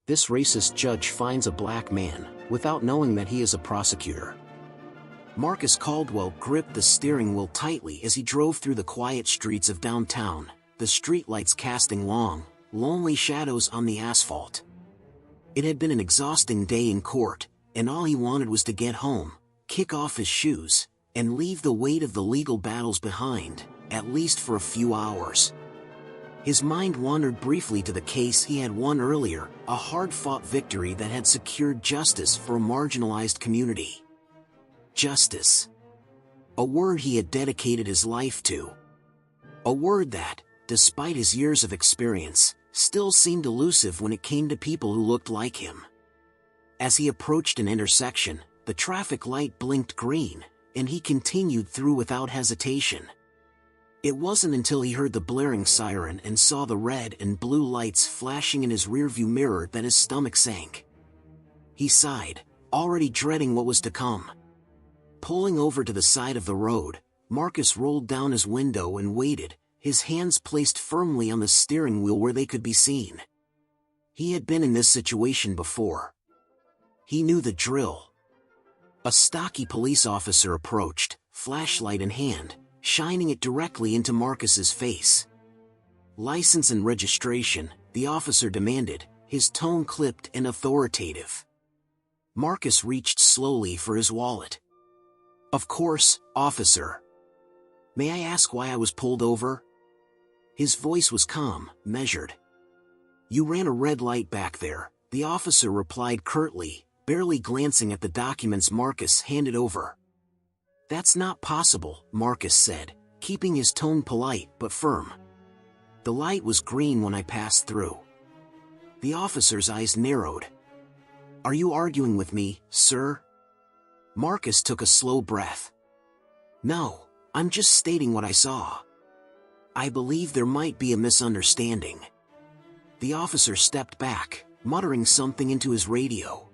This racist judge finds a black man, without knowing that he is a prosecutor. Marcus Caldwell gripped the steering wheel tightly as he drove through the quiet streets of downtown, the streetlights casting long, lonely shadows on the asphalt. It had been an exhausting day in court, and all he wanted was to get home, kick off his shoes, and leave the weight of the legal battles behind, at least for a few hours. His mind wandered briefly to the case he had won earlier, a hard-fought victory that had secured justice for a marginalized community. Justice. A word he had dedicated his life to. A word that, despite his years of experience, still seemed elusive when it came to people who looked like him. As he approached an intersection, the traffic light blinked green, and he continued through without hesitation. It wasn't until he heard the blaring siren and saw the red and blue lights flashing in his rearview mirror that his stomach sank. He sighed, already dreading what was to come. Pulling over to the side of the road, Marcus rolled down his window and waited, his hands placed firmly on the steering wheel where they could be seen. He had been in this situation before. He knew the drill. A stocky police officer approached, flashlight in hand, shining it directly into Marcus's face. "License and registration," the officer demanded, his tone clipped and authoritative. Marcus reached slowly for his wallet. "Of course, officer. May I ask why I was pulled over?" His voice was calm, measured. "You ran a red light back there," the officer replied curtly, barely glancing at the documents Marcus handed over. "That's not possible," Marcus said, keeping his tone polite but firm. "The light was green when I passed through." The officer's eyes narrowed. "Are you arguing with me, sir?" Marcus took a slow breath. "No, I'm just stating what I saw. I believe there might be a misunderstanding." The officer stepped back, muttering something into his radio.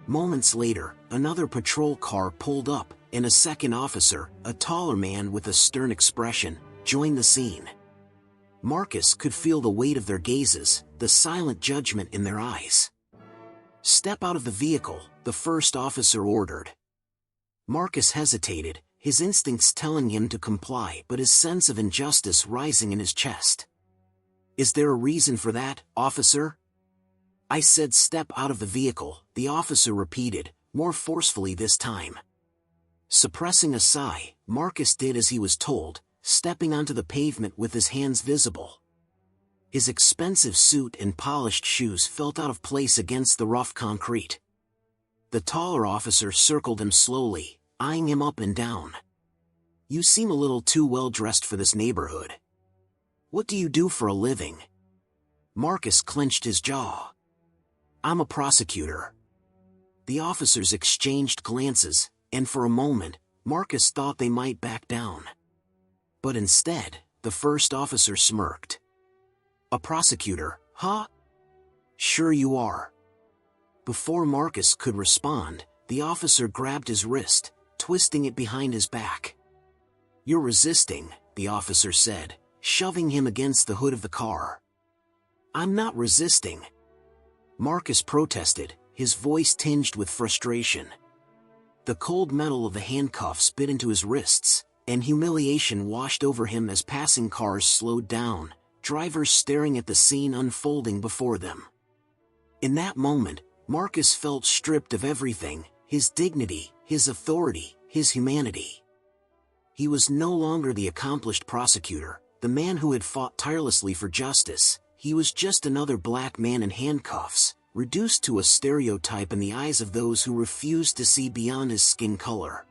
Moments later, another patrol car pulled up, and a second officer, a taller man with a stern expression, joined the scene. Marcus could feel the weight of their gazes, the silent judgment in their eyes. "Step out of the vehicle," the first officer ordered. Marcus hesitated, his instincts telling him to comply but his sense of injustice rising in his chest. "Is there a reason for that, officer?" "I said step out of the vehicle," the officer repeated, more forcefully this time. Suppressing a sigh, Marcus did as he was told, stepping onto the pavement with his hands visible. His expensive suit and polished shoes felt out of place against the rough concrete. The taller officer circled him slowly, eyeing him up and down. "You seem a little too well dressed for this neighborhood. What do you do for a living?" Marcus clenched his jaw. "I'm a prosecutor." The officers exchanged glances, and for a moment, Marcus thought they might back down. But instead, the first officer smirked. "A prosecutor, huh? Sure you are." Before Marcus could respond, the officer grabbed his wrist, twisting it behind his back. "You're resisting," the officer said, shoving him against the hood of the car. "I'm not resisting." Marcus protested, his voice tinged with frustration. The cold metal of the handcuffs bit into his wrists, and humiliation washed over him as passing cars slowed down, drivers staring at the scene unfolding before them. In that moment, Marcus felt stripped of everything, his dignity, his authority, his humanity. He was no longer the accomplished prosecutor, the man who had fought tirelessly for justice. He was just another black man in handcuffs, reduced to a stereotype in the eyes of those who refused to see beyond his skin color.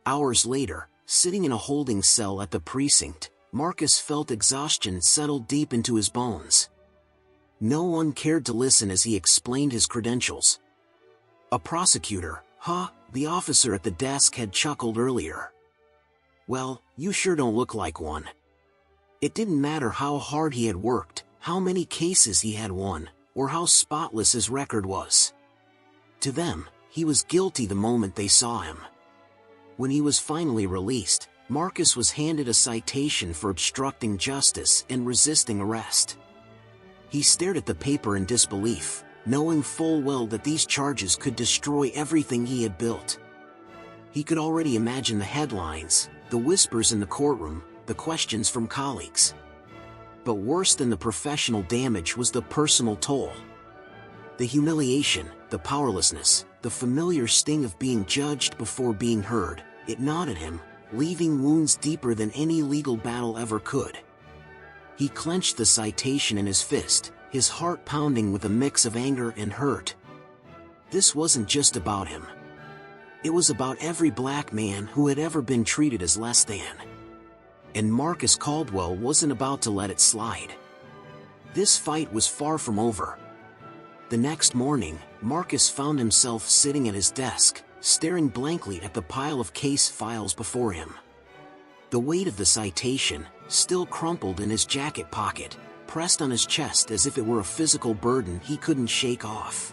Hours later, sitting in a holding cell at the precinct, Marcus felt exhaustion settle deep into his bones. No one cared to listen as he explained his credentials. "A prosecutor, huh?" the officer at the desk had chuckled earlier. "Well, you sure don't look like one." It didn't matter how hard he had worked, how many cases he had won, or how spotless his record was. To them, he was guilty the moment they saw him. When he was finally released, Marcus was handed a citation for obstructing justice and resisting arrest. He stared at the paper in disbelief, knowing full well that these charges could destroy everything he had built. He could already imagine the headlines, the whispers in the courtroom, the questions from colleagues. But worse than the professional damage was the personal toll. The humiliation, the powerlessness, the familiar sting of being judged before being heard, it gnawed at him, leaving wounds deeper than any legal battle ever could. He clenched the citation in his fist, his heart pounding with a mix of anger and hurt. This wasn't just about him. It was about every black man who had ever been treated as less than. And Marcus Caldwell wasn't about to let it slide. This fight was far from over. The next morning, Marcus found himself sitting at his desk, staring blankly at the pile of case files before him. The weight of the citation, still crumpled in his jacket pocket, pressed on his chest as if it were a physical burden he couldn't shake off.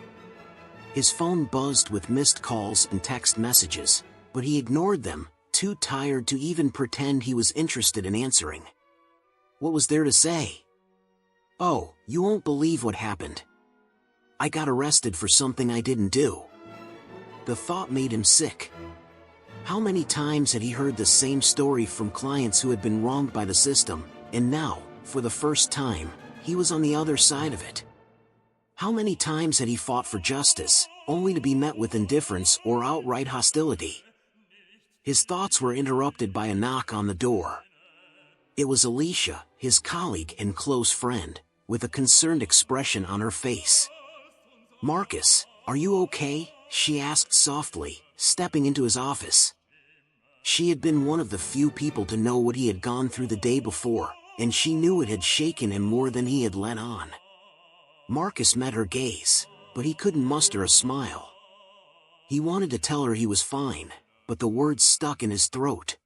His phone buzzed with missed calls and text messages, but he ignored them, too tired to even pretend he was interested in answering. What was there to say? "Oh, you won't believe what happened. I got arrested for something I didn't do." The thought made him sick. How many times had he heard the same story from clients who had been wronged by the system, and now, for the first time, he was on the other side of it? How many times had he fought for justice, only to be met with indifference or outright hostility? His thoughts were interrupted by a knock on the door. It was Alicia, his colleague and close friend, with a concerned expression on her face. "Marcus, are you okay?" she asked softly, stepping into his office. She had been one of the few people to know what he had gone through the day before, and she knew it had shaken him more than he had let on. Marcus met her gaze, but he couldn't muster a smile. He wanted to tell her he was fine, but the words stuck in his throat.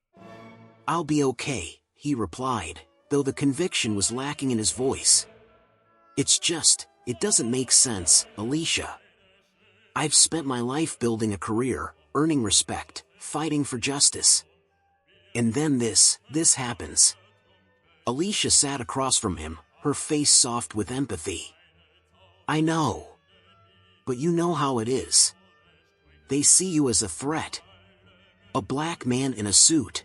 "I'll be okay," he replied, though the conviction was lacking in his voice. It doesn't make sense, Alicia. I've spent my life building a career, earning respect, fighting for justice. And then this happens." Alicia sat across from him, her face soft with empathy. "I know. But you know how it is. They see you as a threat. A black man in a suit.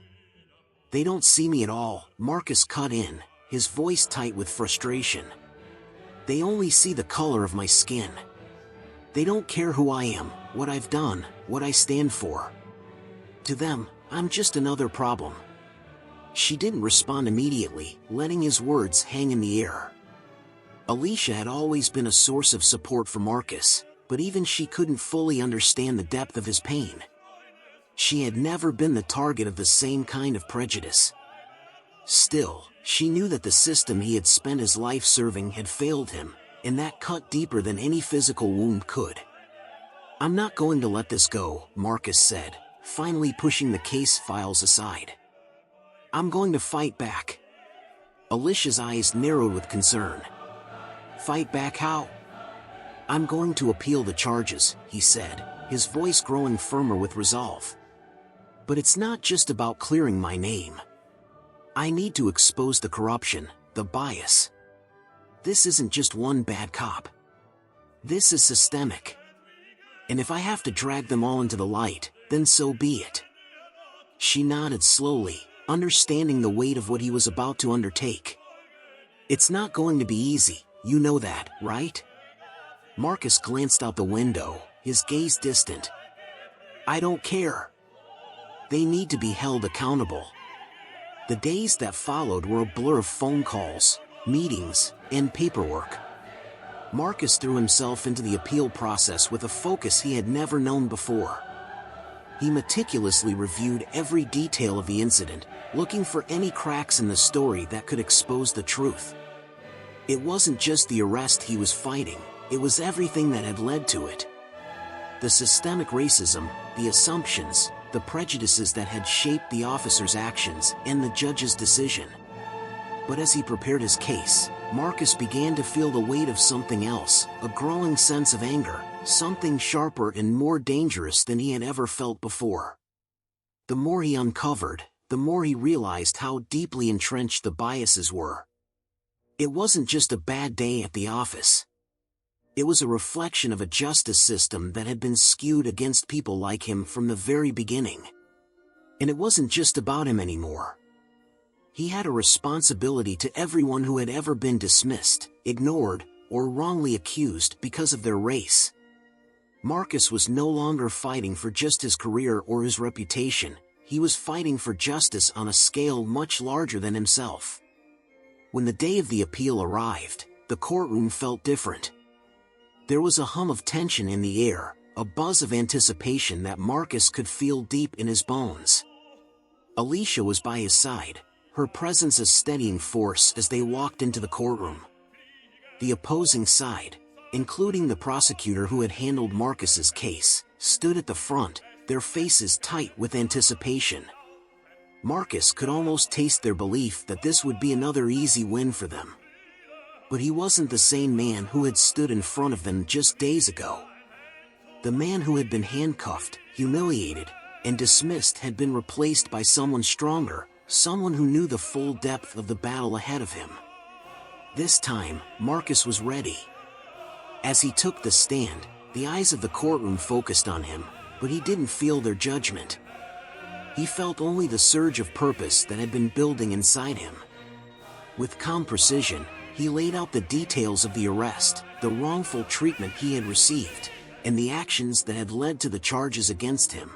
They don't see me at all," Marcus cut in, his voice tight with frustration. "They only see the color of my skin. They don't care who I am, what I've done, what I stand for. To them, I'm just another problem." She didn't respond immediately, letting his words hang in the air. Alicia had always been a source of support for Marcus, but even she couldn't fully understand the depth of his pain. She had never been the target of the same kind of prejudice. Still, she knew that the system he had spent his life serving had failed him, and that cut deeper than any physical wound could. "I'm not going to let this go," Marcus said, finally pushing the case files aside. "I'm going to fight back." Alicia's eyes narrowed with concern. "Fight back how?" "I'm going to appeal the charges," he said, his voice growing firmer with resolve. "But it's not just about clearing my name. I need to expose the corruption, the bias. This isn't just one bad cop. This is systemic. And if I have to drag them all into the light, then so be it." She nodded slowly, understanding the weight of what he was about to undertake. "It's not going to be easy, you know that, right?" Marcus glanced out the window, his gaze distant. "I don't care. They need to be held accountable." The days that followed were a blur of phone calls, meetings, and paperwork. Marcus threw himself into the appeal process with a focus he had never known before. He meticulously reviewed every detail of the incident, looking for any cracks in the story that could expose the truth. It wasn't just the arrest he was fighting, it was everything that had led to it. The systemic racism, the assumptions, the prejudices that had shaped the officer's actions and the judge's decision. But as he prepared his case, Marcus began to feel the weight of something else, a growing sense of anger, something sharper and more dangerous than he had ever felt before. The more he uncovered, the more he realized how deeply entrenched the biases were. It wasn't just a bad day at the office. It was a reflection of a justice system that had been skewed against people like him from the very beginning. And it wasn't just about him anymore. He had a responsibility to everyone who had ever been dismissed, ignored, or wrongly accused because of their race. Marcus was no longer fighting for just his career or his reputation. He was fighting for justice on a scale much larger than himself. When the day of the appeal arrived, the courtroom felt different. There was a hum of tension in the air, a buzz of anticipation that Marcus could feel deep in his bones. Alicia was by his side, her presence a steadying force as they walked into the courtroom. The opposing side, including the prosecutor who had handled Marcus's case, stood at the front, their faces tight with anticipation. Marcus could almost taste their belief that this would be another easy win for them. But he wasn't the same man who had stood in front of them just days ago. The man who had been handcuffed, humiliated, and dismissed had been replaced by someone stronger, someone who knew the full depth of the battle ahead of him. This time, Marcus was ready. As he took the stand, the eyes of the courtroom focused on him, but he didn't feel their judgment. He felt only the surge of purpose that had been building inside him. With calm precision, he laid out the details of the arrest, the wrongful treatment he had received, and the actions that had led to the charges against him.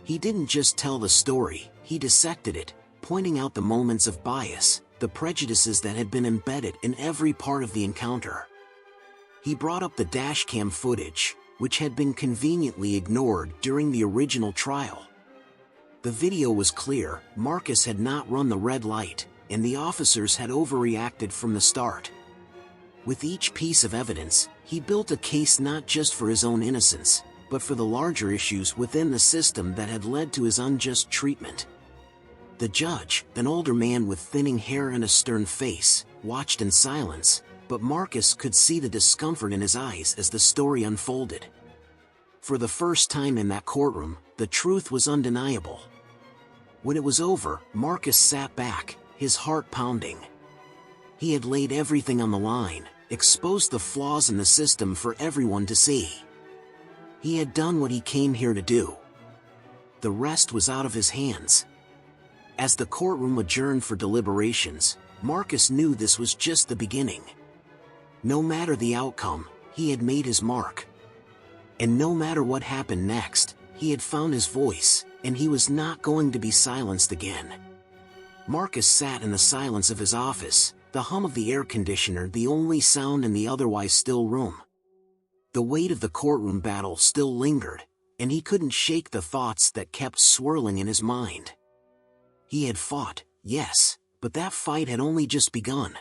He didn't just tell the story, he dissected it, pointing out the moments of bias, the prejudices that had been embedded in every part of the encounter. He brought up the dashcam footage, which had been conveniently ignored during the original trial. The video was clear, Marcus had not run the red light, and the officers had overreacted from the start. With each piece of evidence, he built a case not just for his own innocence, but for the larger issues within the system that had led to his unjust treatment. The judge, an older man with thinning hair and a stern face, watched in silence, but Marcus could see the discomfort in his eyes as the story unfolded. For the first time in that courtroom, the truth was undeniable. When it was over, Marcus sat back, his heart pounding. He had laid everything on the line, exposed the flaws in the system for everyone to see. He had done what he came here to do. The rest was out of his hands. As the courtroom adjourned for deliberations, Marcus knew this was just the beginning. No matter the outcome, he had made his mark. And no matter what happened next, he had found his voice, and he was not going to be silenced again. Marcus sat in the silence of his office, the hum of the air conditioner the only sound in the otherwise still room. The weight of the courtroom battle still lingered, and he couldn't shake the thoughts that kept swirling in his mind. He had fought, yes, but that fight had only just begun.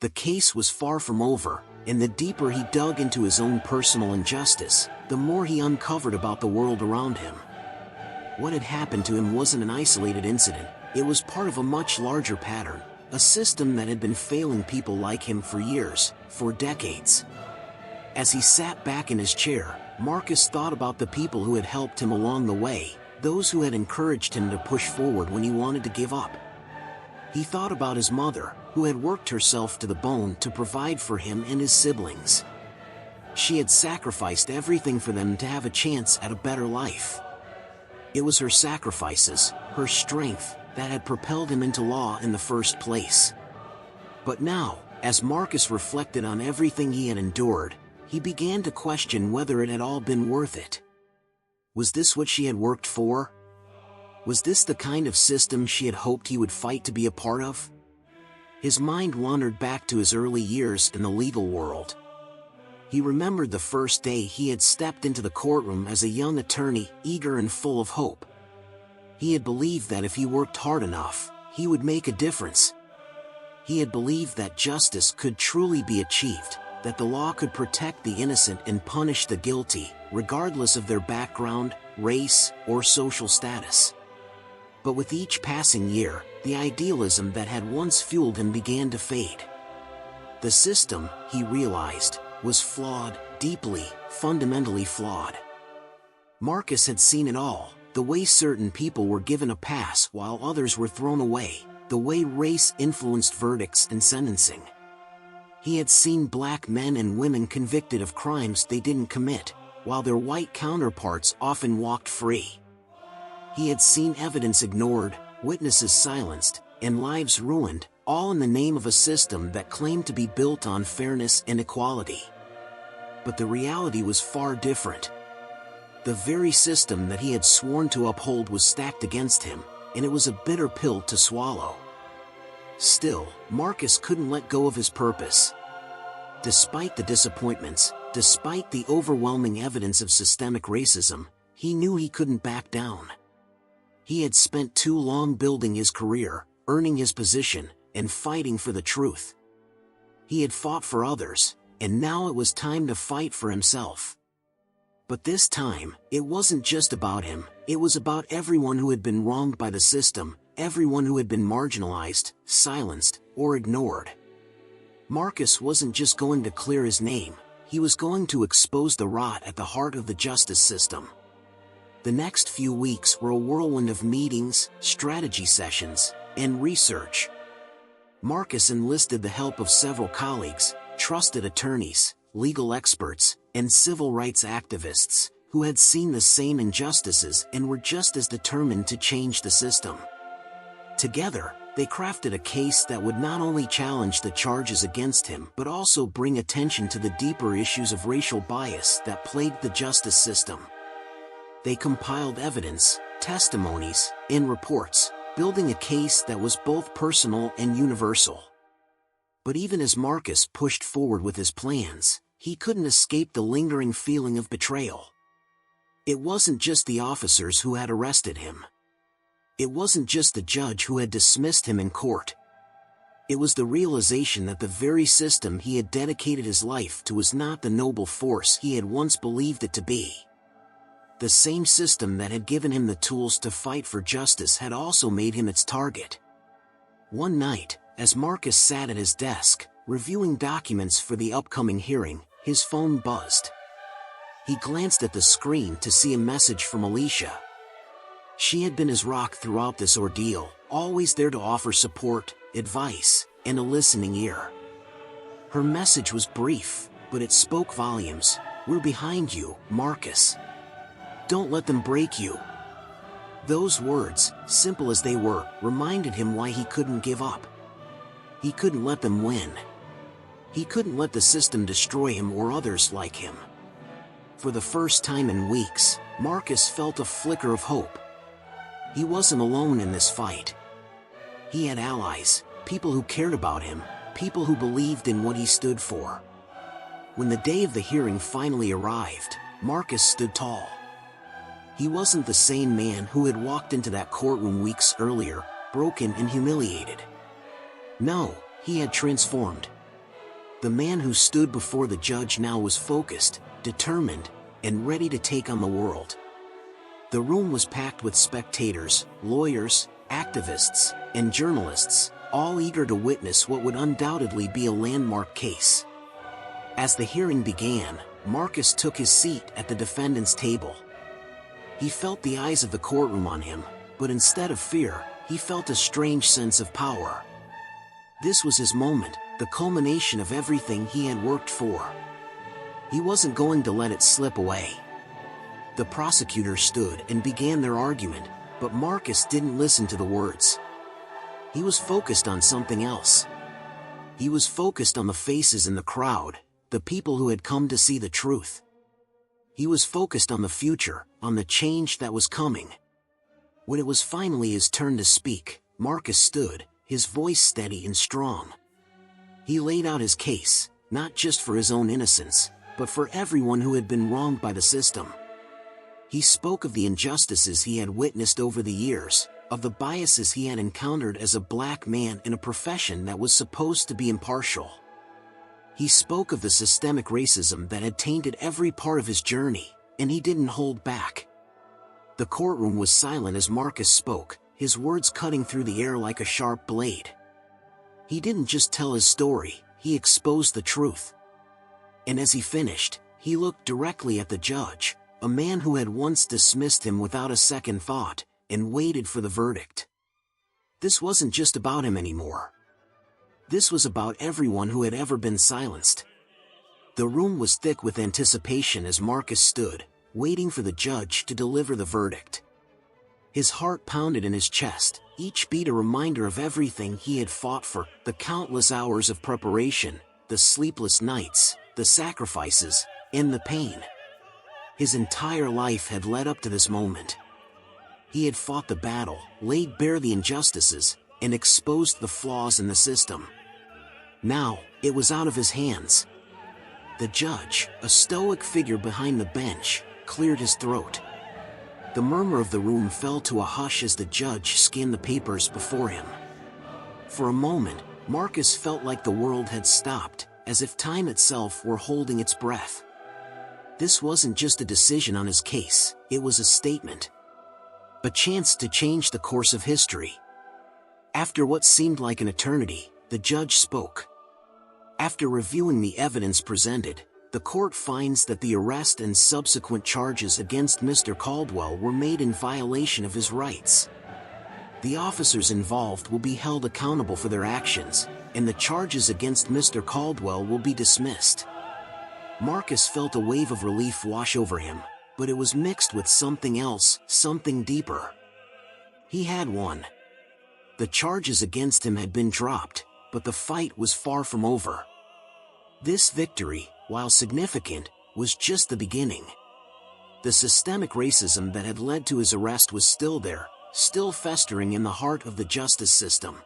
The case was far from over, and the deeper he dug into his own personal injustice, the more he uncovered about the world around him. What had happened to him wasn't an isolated incident, it was part of a much larger pattern, a system that had been failing people like him for years, for decades. As he sat back in his chair, Marcus thought about the people who had helped him along the way, those who had encouraged him to push forward when he wanted to give up. He thought about his mother, who had worked herself to the bone to provide for him and his siblings. She had sacrificed everything for them to have a chance at a better life. It was her sacrifices, her strength, that had propelled him into law in the first place. But now, as Marcus reflected on everything he had endured, he began to question whether it had all been worth it. Was this what she had worked for? Was this the kind of system she had hoped he would fight to be a part of? His mind wandered back to his early years in the legal world. He remembered the first day he had stepped into the courtroom as a young attorney, eager and full of hope. He had believed that if he worked hard enough, he would make a difference. He had believed that justice could truly be achieved, that the law could protect the innocent and punish the guilty, regardless of their background, race, or social status. But with each passing year, the idealism that had once fueled him began to fade. The system, he realized, was flawed, deeply, fundamentally flawed. Marcus had seen it all, the way certain people were given a pass while others were thrown away, the way race influenced verdicts and sentencing. He had seen black men and women convicted of crimes they didn't commit, while their white counterparts often walked free. He had seen evidence ignored, witnesses silenced, and lives ruined, all in the name of a system that claimed to be built on fairness and equality. But the reality was far different. The very system that he had sworn to uphold was stacked against him, and it was a bitter pill to swallow. Still, Marcus couldn't let go of his purpose. Despite the disappointments, despite the overwhelming evidence of systemic racism, he knew he couldn't back down. He had spent too long building his career, earning his position, and fighting for the truth. He had fought for others, and now it was time to fight for himself. But this time, it wasn't just about him, it was about everyone who had been wronged by the system, everyone who had been marginalized, silenced, or ignored. Marcus wasn't just going to clear his name, he was going to expose the rot at the heart of the justice system. The next few weeks were a whirlwind of meetings, strategy sessions, and research. Marcus enlisted the help of several colleagues, trusted attorneys, legal experts, and civil rights activists, who had seen the same injustices and were just as determined to change the system. Together, they crafted a case that would not only challenge the charges against him but also bring attention to the deeper issues of racial bias that plagued the justice system. They compiled evidence, testimonies, and reports, building a case that was both personal and universal. But even as Marcus pushed forward with his plans, he couldn't escape the lingering feeling of betrayal. It wasn't just the officers who had arrested him. It wasn't just the judge who had dismissed him in court. It was the realization that the very system he had dedicated his life to was not the noble force he had once believed it to be. The same system that had given him the tools to fight for justice had also made him its target. One night, as Marcus sat at his desk, reviewing documents for the upcoming hearing, his phone buzzed. He glanced at the screen to see a message from Alicia. She had been his rock throughout this ordeal, always there to offer support, advice, and a listening ear. Her message was brief, but it spoke volumes. "We're behind you, Marcus. Don't let them break you." Those words, simple as they were, reminded him why he couldn't give up. He couldn't let them win. He couldn't let the system destroy him or others like him. For the first time in weeks, Marcus felt a flicker of hope. He wasn't alone in this fight. He had allies, people who cared about him, people who believed in what he stood for. When the day of the hearing finally arrived, Marcus stood tall. He wasn't the same man who had walked into that courtroom weeks earlier, broken and humiliated. No, he had transformed. The man who stood before the judge now was focused, determined, and ready to take on the world. The room was packed with spectators, lawyers, activists, and journalists, all eager to witness what would undoubtedly be a landmark case. As the hearing began, Marcus took his seat at the defendant's table. He felt the eyes of the courtroom on him, but instead of fear, he felt a strange sense of power. This was his moment, the culmination of everything he had worked for. He wasn't going to let it slip away. The prosecutor stood and began their argument, but Marcus didn't listen to the words. He was focused on something else. He was focused on the faces in the crowd, the people who had come to see the truth. He was focused on the future, on the change that was coming. When it was finally his turn to speak, Marcus stood, his voice steady and strong. He laid out his case, not just for his own innocence, but for everyone who had been wronged by the system. He spoke of the injustices he had witnessed over the years, of the biases he had encountered as a black man in a profession that was supposed to be impartial. He spoke of the systemic racism that had tainted every part of his journey, and he didn't hold back. The courtroom was silent as Marcus spoke, his words cutting through the air like a sharp blade. He didn't just tell his story, he exposed the truth. And as he finished, he looked directly at the judge, a man who had once dismissed him without a second thought, and waited for the verdict. this wasn't just about him anymore. This was about everyone who had ever been silenced. The room was thick with anticipation as Marcus stood, waiting for the judge to deliver the verdict. His heart pounded in his chest, each beat a reminder of everything he had fought for, the countless hours of preparation, the sleepless nights, the sacrifices, and the pain. His entire life had led up to this moment. He had fought the battle, laid bare the injustices, and exposed the flaws in the system. Now, it was out of his hands. The judge, a stoic figure behind the bench, cleared his throat. The murmur of the room fell to a hush as the judge scanned the papers before him. For a moment, Marcus felt like the world had stopped, as if time itself were holding its breath. This wasn't just a decision on his case, it was a statement. A chance to change the course of history. After what seemed like an eternity, the judge spoke. After reviewing the evidence presented, the court finds that the arrest and subsequent charges against Mr. Caldwell were made in violation of his rights. The officers involved will be held accountable for their actions, and the charges against Mr. Caldwell will be dismissed. Marcus felt a wave of relief wash over him, but it was mixed with something else, something deeper. He had won. The charges against him had been dropped, but the fight was far from over. This victory, while significant, was just the beginning. The systemic racism that had led to his arrest was still there, still festering in the heart of the justice system.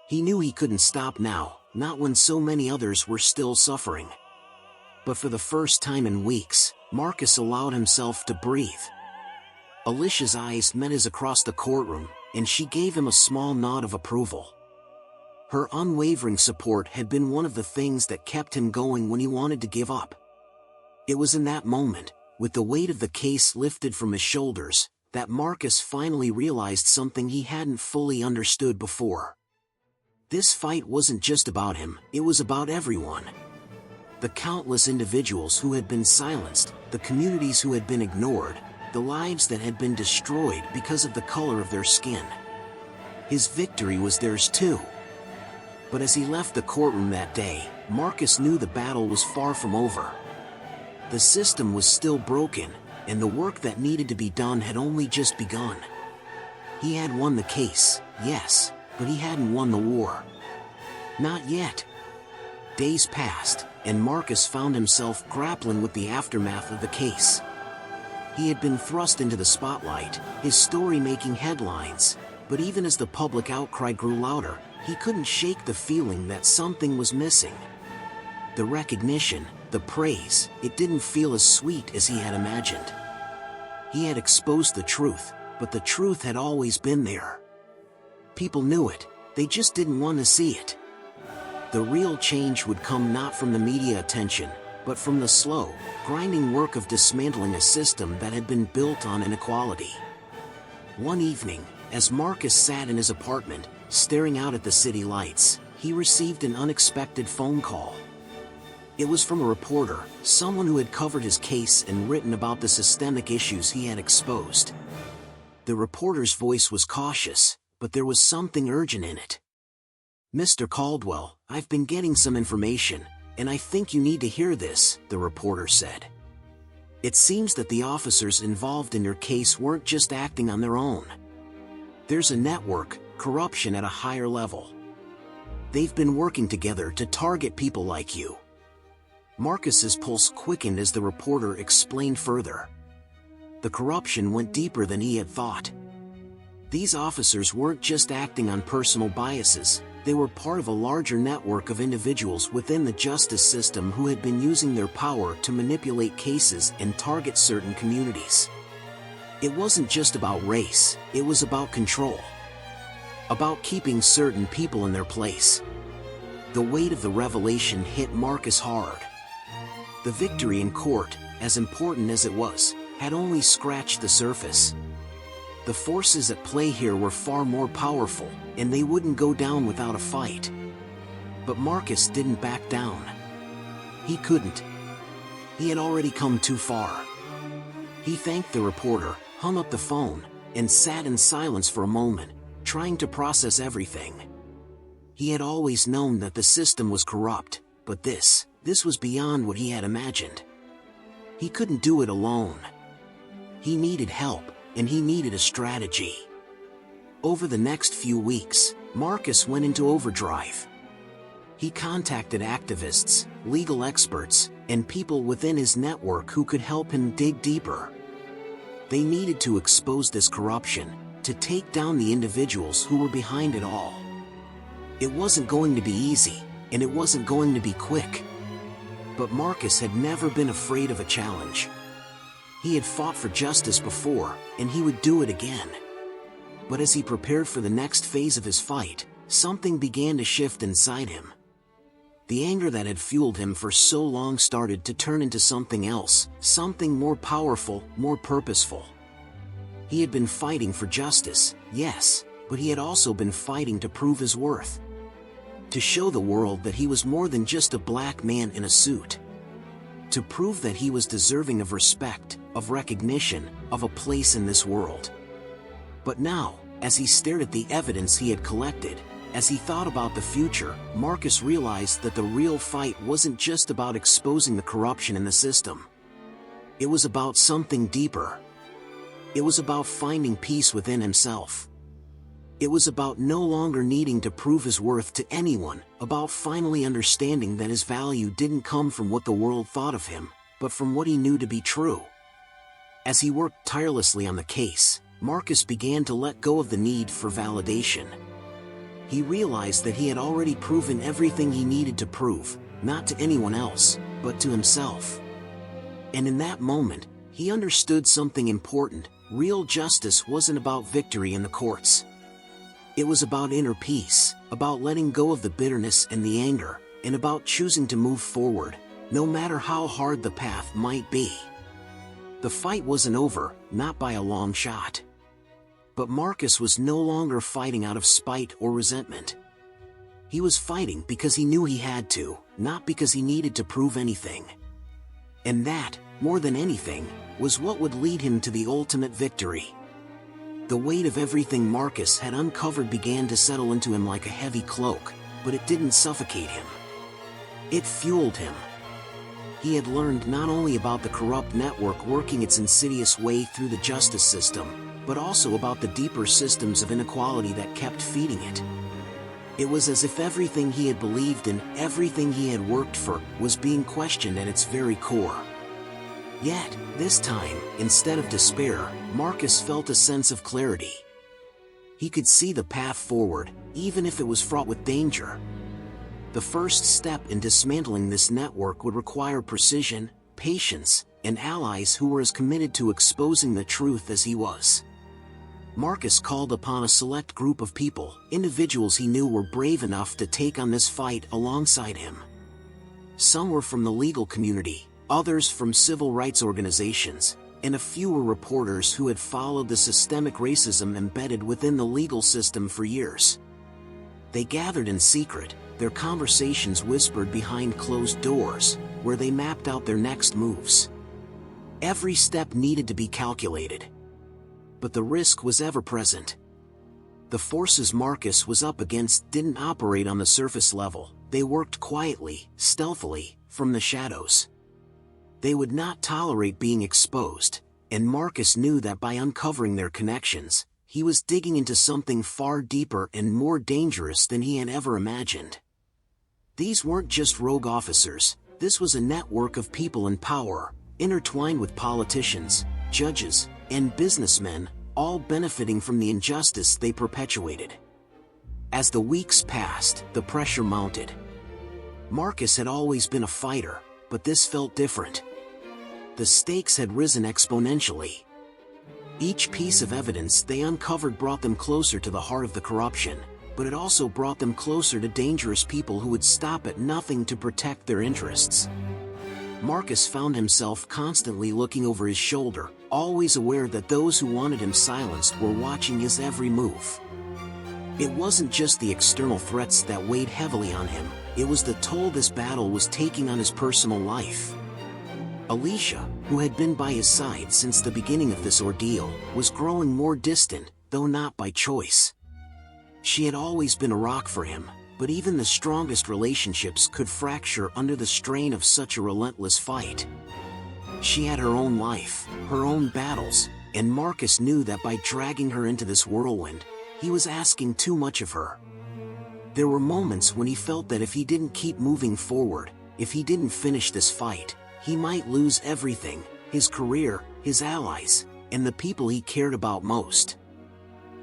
He knew he couldn't stop now, not when so many others were still suffering. But for the first time in weeks, Marcus allowed himself to breathe. Alicia's eyes met his across the courtroom, and she gave him a small nod of approval. Her unwavering support had been one of the things that kept him going when he wanted to give up. It was in that moment, with the weight of the case lifted from his shoulders, that Marcus finally realized something he hadn't fully understood before. This fight wasn't just about him, it was about everyone. The countless individuals who had been silenced, the communities who had been ignored, the lives that had been destroyed because of the color of their skin. His victory was theirs too. But as he left the courtroom that day, Marcus knew the battle was far from over. The system was still broken, and the work that needed to be done had only just begun. He had won the case, yes, but he hadn't won the war. Not yet. Days passed, and Marcus found himself grappling with the aftermath of the case. He had been thrust into the spotlight, his story making headlines, but even as the public outcry grew louder, he couldn't shake the feeling that something was missing. The recognition, the praise, it didn't feel as sweet as he had imagined. He had exposed the truth, but the truth had always been there. People knew it, they just didn't want to see it. The real change would come not from the media attention, but from the slow, grinding work of dismantling a system that had been built on inequality. One evening, as Marcus sat in his apartment, staring out at the city lights, he received an unexpected phone call. It was from a reporter, someone who had covered his case and written about the systemic issues he had exposed. The reporter's voice was cautious, but there was something urgent in it. "Mr. Caldwell, I've been getting some information, and I think you need to hear this," the reporter said. "It seems that the officers involved in your case weren't just acting on their own. There's a network, corruption at a higher level. They've been working together to target people like you." Marcus's pulse quickened as the reporter explained further. The corruption went deeper than he had thought. These officers weren't just acting on personal biases, they were part of a larger network of individuals within the justice system who had been using their power to manipulate cases and target certain communities. It wasn't just about race, it was about control. About keeping certain people in their place. The weight of the revelation hit Marcus hard. The victory in court, as important as it was, had only scratched the surface. The forces at play here were far more powerful, and they wouldn't go down without a fight. But Marcus didn't back down. He couldn't. He had already come too far. He thanked the reporter, hung up the phone, and sat in silence for a moment, trying to process everything. He had always known that the system was corrupt, but this was beyond what he had imagined. He couldn't do it alone. He needed help, and he needed a strategy. Over the next few weeks, Marcus went into overdrive. He contacted activists, legal experts, and people within his network who could help him dig deeper. They needed to expose this corruption, to take down the individuals who were behind it all. It wasn't going to be easy, and it wasn't going to be quick. But Marcus had never been afraid of a challenge. He had fought for justice before, and he would do it again. But as he prepared for the next phase of his fight, something began to shift inside him. The anger that had fueled him for so long started to turn into something else, something more powerful, more purposeful. He had been fighting for justice, yes, but he had also been fighting to prove his worth. To show the world that he was more than just a black man in a suit. To prove that he was deserving of respect, of recognition, of a place in this world. But now, as he stared at the evidence he had collected, as he thought about the future, Marcus realized that the real fight wasn't just about exposing the corruption in the system. It was about something deeper. It was about finding peace within himself. It was about no longer needing to prove his worth to anyone, about finally understanding that his value didn't come from what the world thought of him, but from what he knew to be true. As he worked tirelessly on the case, Marcus began to let go of the need for validation. He realized that he had already proven everything he needed to prove, not to anyone else, but to himself. And in that moment, he understood something important. Real justice wasn't about victory in the courts. It was about inner peace, about letting go of the bitterness and the anger, and about choosing to move forward, no matter how hard the path might be. The fight wasn't over, not by a long shot. But Marcus was no longer fighting out of spite or resentment. He was fighting because he knew he had to, not because he needed to prove anything. And that, more than anything, was what would lead him to the ultimate victory. The weight of everything Marcus had uncovered began to settle into him like a heavy cloak, but it didn't suffocate him. It fueled him. He had learned not only about the corrupt network working its insidious way through the justice system, but also about the deeper systems of inequality that kept feeding it. It was as if everything he had believed in, everything he had worked for, was being questioned at its very core. Yet, this time, instead of despair, Marcus felt a sense of clarity. He could see the path forward, even if it was fraught with danger. The first step in dismantling this network would require precision, patience, and allies who were as committed to exposing the truth as he was. Marcus called upon a select group of people, individuals he knew were brave enough to take on this fight alongside him. Some were from the legal community, others from civil rights organizations, and a few were reporters who had followed the systemic racism embedded within the legal system for years. They gathered in secret, their conversations whispered behind closed doors, where they mapped out their next moves. Every step needed to be calculated. But the risk was ever present. The forces Marcus was up against didn't operate on the surface level, they worked quietly, stealthily, from the shadows. They would not tolerate being exposed, and Marcus knew that by uncovering their connections, he was digging into something far deeper and more dangerous than he had ever imagined. These weren't just rogue officers, this was a network of people in power, intertwined with politicians, judges, and businessmen, all benefiting from the injustice they perpetuated. As the weeks passed, the pressure mounted. Marcus had always been a fighter, but this felt different. The stakes had risen exponentially. Each piece of evidence they uncovered brought them closer to the heart of the corruption, but it also brought them closer to dangerous people who would stop at nothing to protect their interests. Marcus found himself constantly looking over his shoulder, always aware that those who wanted him silenced were watching his every move. It wasn't just the external threats that weighed heavily on him, it was the toll this battle was taking on his personal life. Alicia, who had been by his side since the beginning of this ordeal, was growing more distant, though not by choice. She had always been a rock for him, but even the strongest relationships could fracture under the strain of such a relentless fight. She had her own life, her own battles, and Marcus knew that by dragging her into this whirlwind, he was asking too much of her. There were moments when he felt that if he didn't keep moving forward, if he didn't finish this fight, he might lose everything: his career, his allies, and the people he cared about most.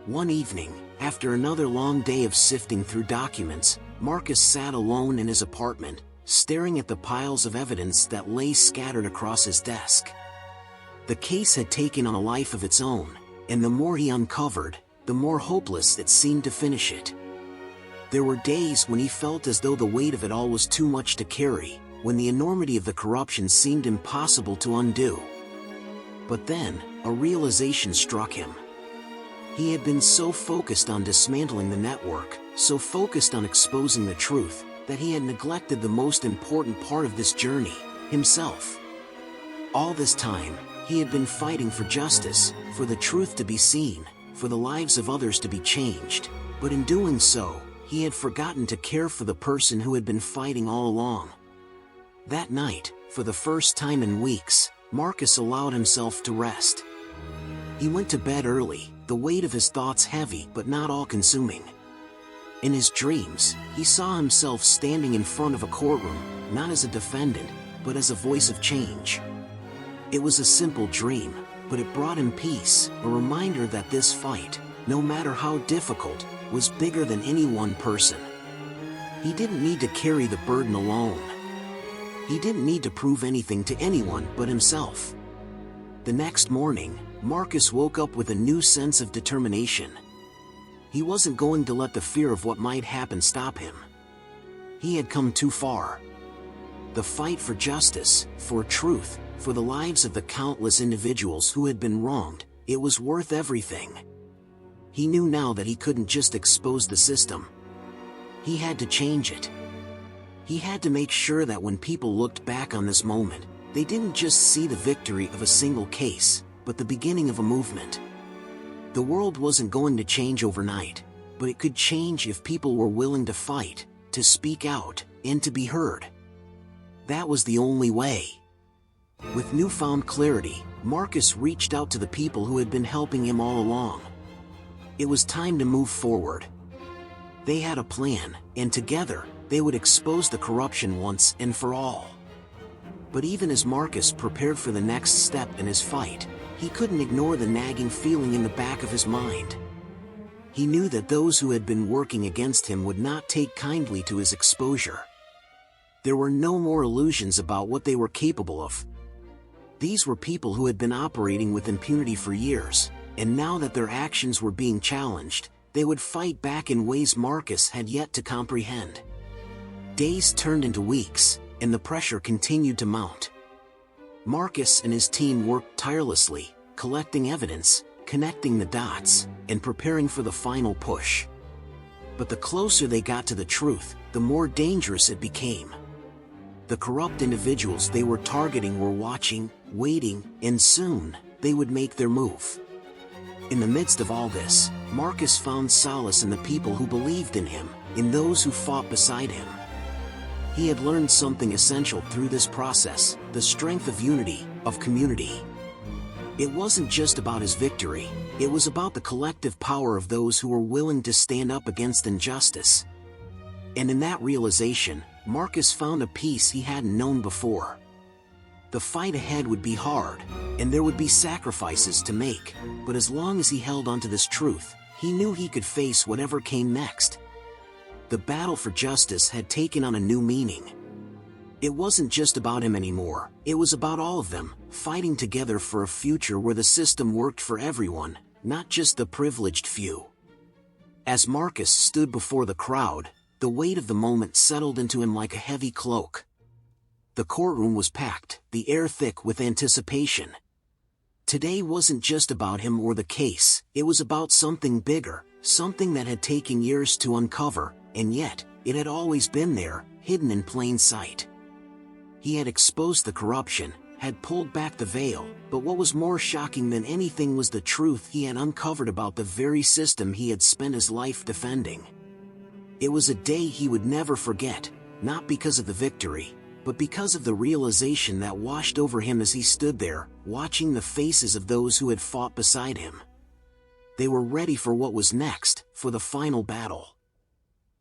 One evening, after another long day of sifting through documents, Marcus sat alone in his apartment, staring at the piles of evidence that lay scattered across his desk. The case had taken on a life of its own, and the more he uncovered, the more hopeless it seemed to finish it. There were days when he felt as though the weight of it all was too much to carry, when the enormity of the corruption seemed impossible to undo. But then, a realization struck him. He had been so focused on dismantling the network, so focused on exposing the truth, that he had neglected the most important part of this journey: himself. All this time, he had been fighting for justice, for the truth to be seen, for the lives of others to be changed, but in doing so, he had forgotten to care for the person who had been fighting all along. That night, for the first time in weeks, Marcus allowed himself to rest. He went to bed early, the weight of his thoughts heavy but not all-consuming. In his dreams, he saw himself standing in front of a courtroom, not as a defendant, but as a voice of change. It was a simple dream, but it brought him peace, a reminder that this fight, no matter how difficult, was bigger than any one person. He didn't need to carry the burden alone. He didn't need to prove anything to anyone but himself. The next morning, Marcus woke up with a new sense of determination. He wasn't going to let the fear of what might happen stop him. He had come too far. The fight for justice, for truth, for the lives of the countless individuals who had been wronged, it was worth everything. He knew now that he couldn't just expose the system. He had to change it. He had to make sure that when people looked back on this moment, they didn't just see the victory of a single case, but the beginning of a movement. The world wasn't going to change overnight, but it could change if people were willing to fight, to speak out, and to be heard. That was the only way. With newfound clarity, Marcus reached out to the people who had been helping him all along. It was time to move forward. They had a plan, and together, they would expose the corruption once and for all. But even as Marcus prepared for the next step in his fight, he couldn't ignore the nagging feeling in the back of his mind. He knew that those who had been working against him would not take kindly to his exposure. There were no more illusions about what they were capable of. These were people who had been operating with impunity for years, and now that their actions were being challenged, they would fight back in ways Marcus had yet to comprehend. Days turned into weeks, and the pressure continued to mount. Marcus and his team worked tirelessly, collecting evidence, connecting the dots, and preparing for the final push. But the closer they got to the truth, the more dangerous it became. The corrupt individuals they were targeting were watching, waiting, and soon, they would make their move. In the midst of all this, Marcus found solace in the people who believed in him, in those who fought beside him. He had learned something essential through this process: the strength of unity, of community. It wasn't just about his victory, it was about the collective power of those who were willing to stand up against injustice. And in that realization, Marcus found a peace he hadn't known before. The fight ahead would be hard, and there would be sacrifices to make, but as long as he held onto this truth, he knew he could face whatever came next. The battle for justice had taken on a new meaning. It wasn't just about him anymore, it was about all of them, fighting together for a future where the system worked for everyone, not just the privileged few. As Marcus stood before the crowd, the weight of the moment settled into him like a heavy cloak. The courtroom was packed, the air thick with anticipation. Today wasn't just about him or the case, it was about something bigger, something that had taken years to uncover, and yet, it had always been there, hidden in plain sight. He had exposed the corruption, had pulled back the veil, but what was more shocking than anything was the truth he had uncovered about the very system he had spent his life defending. It was a day he would never forget, not because of the victory, but because of the realization that washed over him as he stood there, watching the faces of those who had fought beside him. They were ready for what was next, for the final battle.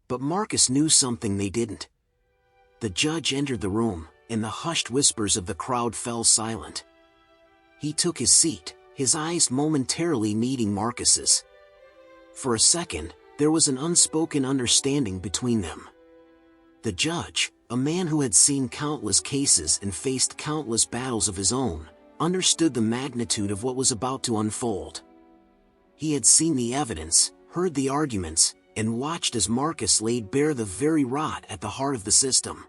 But Marcus knew something they didn't. The judge entered the room, and the hushed whispers of the crowd fell silent. He took his seat, his eyes momentarily meeting Marcus's. For a second, there was an unspoken understanding between them. The judge, a man who had seen countless cases and faced countless battles of his own, understood the magnitude of what was about to unfold. He had seen the evidence, heard the arguments, and watched as Marcus laid bare the very rot at the heart of the system.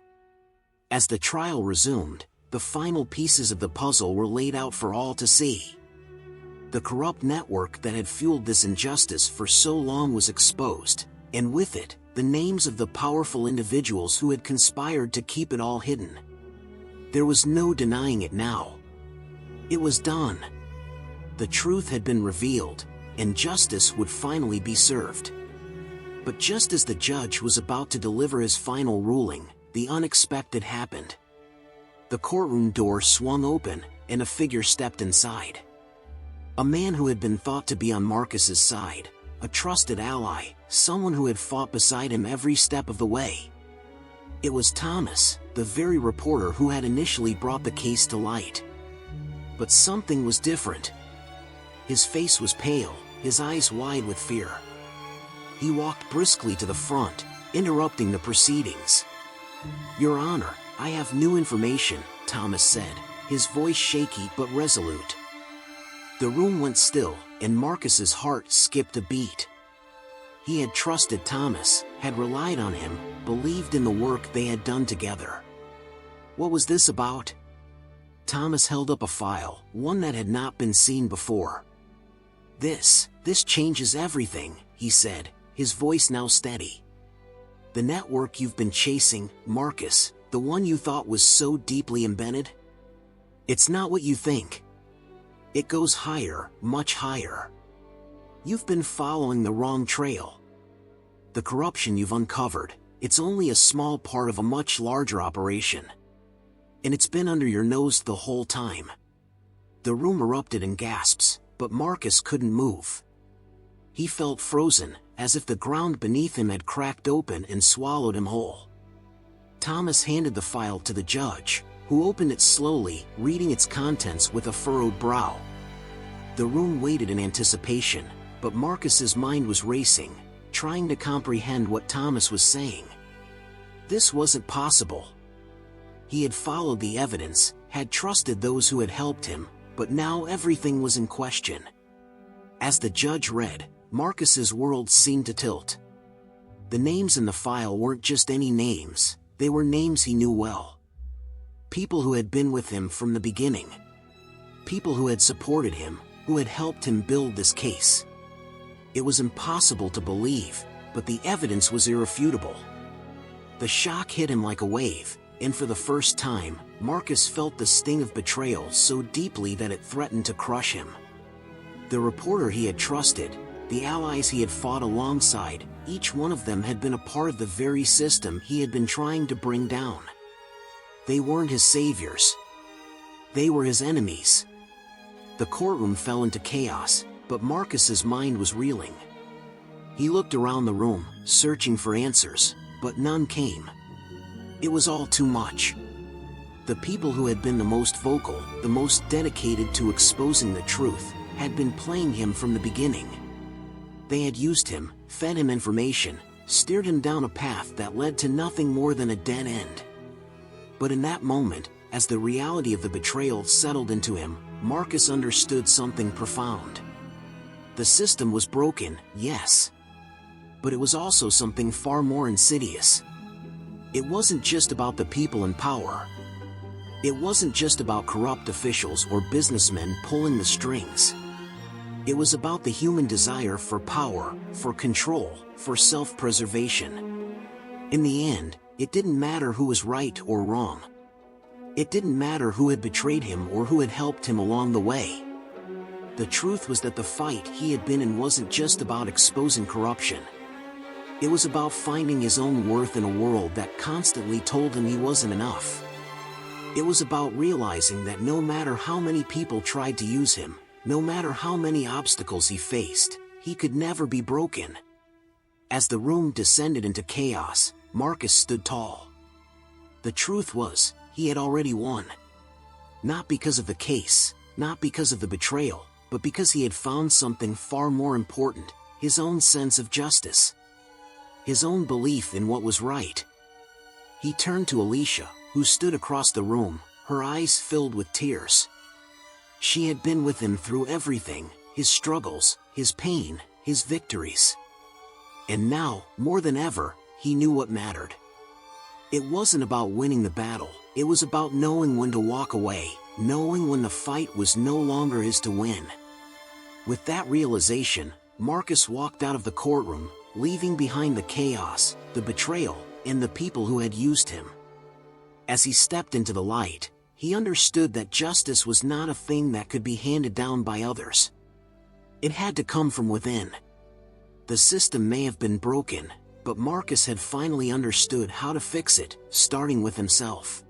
As the trial resumed, the final pieces of the puzzle were laid out for all to see. The corrupt network that had fueled this injustice for so long was exposed, and with it, the names of the powerful individuals who had conspired to keep it all hidden. There was no denying it now. It was done. The truth had been revealed, and justice would finally be served. But just as the judge was about to deliver his final ruling, the unexpected happened. The courtroom door swung open, and a figure stepped inside. A man who had been thought to be on Marcus's side, a trusted ally, someone who had fought beside him every step of the way. It was Thomas, the very reporter who had initially brought the case to light. But something was different. His face was pale, his eyes wide with fear. He walked briskly to the front, interrupting the proceedings. "Your Honor, I have new information," Thomas said, his voice shaky but resolute. The room went still, and Marcus's heart skipped a beat. He had trusted Thomas, had relied on him, believed in the work they had done together. What was this about? Thomas held up a file, one that had not been seen before. This changes everything," he said, his voice now steady. "The network you've been chasing, Marcus, the one you thought was so deeply embedded? It's not what you think. It goes higher, much higher. You've been following the wrong trail. The corruption you've uncovered, it's only a small part of a much larger operation. And it's been under your nose the whole time." The room erupted in gasps, but Marcus couldn't move. He felt frozen, as if the ground beneath him had cracked open and swallowed him whole. Thomas handed the file to the judge, who opened it slowly, reading its contents with a furrowed brow. The room waited in anticipation, but Marcus's mind was racing, trying to comprehend what Thomas was saying. This wasn't possible. He had followed the evidence, had trusted those who had helped him, but now everything was in question. As the judge read, Marcus's world seemed to tilt. The names in the file weren't just any names, they were names he knew well. People who had been with him from the beginning. People who had supported him, who had helped him build this case. It was impossible to believe, but the evidence was irrefutable. The shock hit him like a wave, and for the first time, Marcus felt the sting of betrayal so deeply that it threatened to crush him. The reporter he had trusted, the allies he had fought alongside, each one of them had been a part of the very system he had been trying to bring down. They weren't his saviors. They were his enemies. The courtroom fell into chaos, but Marcus's mind was reeling. He looked around the room, searching for answers, but none came. It was all too much. The people who had been the most vocal, the most dedicated to exposing the truth, had been playing him from the beginning. They had used him, fed him information, steered him down a path that led to nothing more than a dead end. But in that moment, as the reality of the betrayal settled into him, Marcus understood something profound. The system was broken, yes. But it was also something far more insidious. It wasn't just about the people in power. It wasn't just about corrupt officials or businessmen pulling the strings. It was about the human desire for power, for control, for self-preservation. In the end, it didn't matter who was right or wrong. It didn't matter who had betrayed him or who had helped him along the way. The truth was that the fight he had been in wasn't just about exposing corruption. It was about finding his own worth in a world that constantly told him he wasn't enough. It was about realizing that no matter how many people tried to use him, no matter how many obstacles he faced, he could never be broken. As the room descended into chaos, Marcus stood tall. The truth was, he had already won. Not because of the case, not because of the betrayal, but because he had found something far more important, his own sense of justice. His own belief in what was right. He turned to Alicia, who stood across the room, her eyes filled with tears. She had been with him through everything, his struggles, his pain, his victories. And now, more than ever, he knew what mattered. It wasn't about winning the battle, it was about knowing when to walk away, knowing when the fight was no longer his to win. With that realization, Marcus walked out of the courtroom, leaving behind the chaos, the betrayal, and the people who had used him. As he stepped into the light, he understood that justice was not a thing that could be handed down by others. It had to come from within. The system may have been broken, but Marcus had finally understood how to fix it, starting with himself.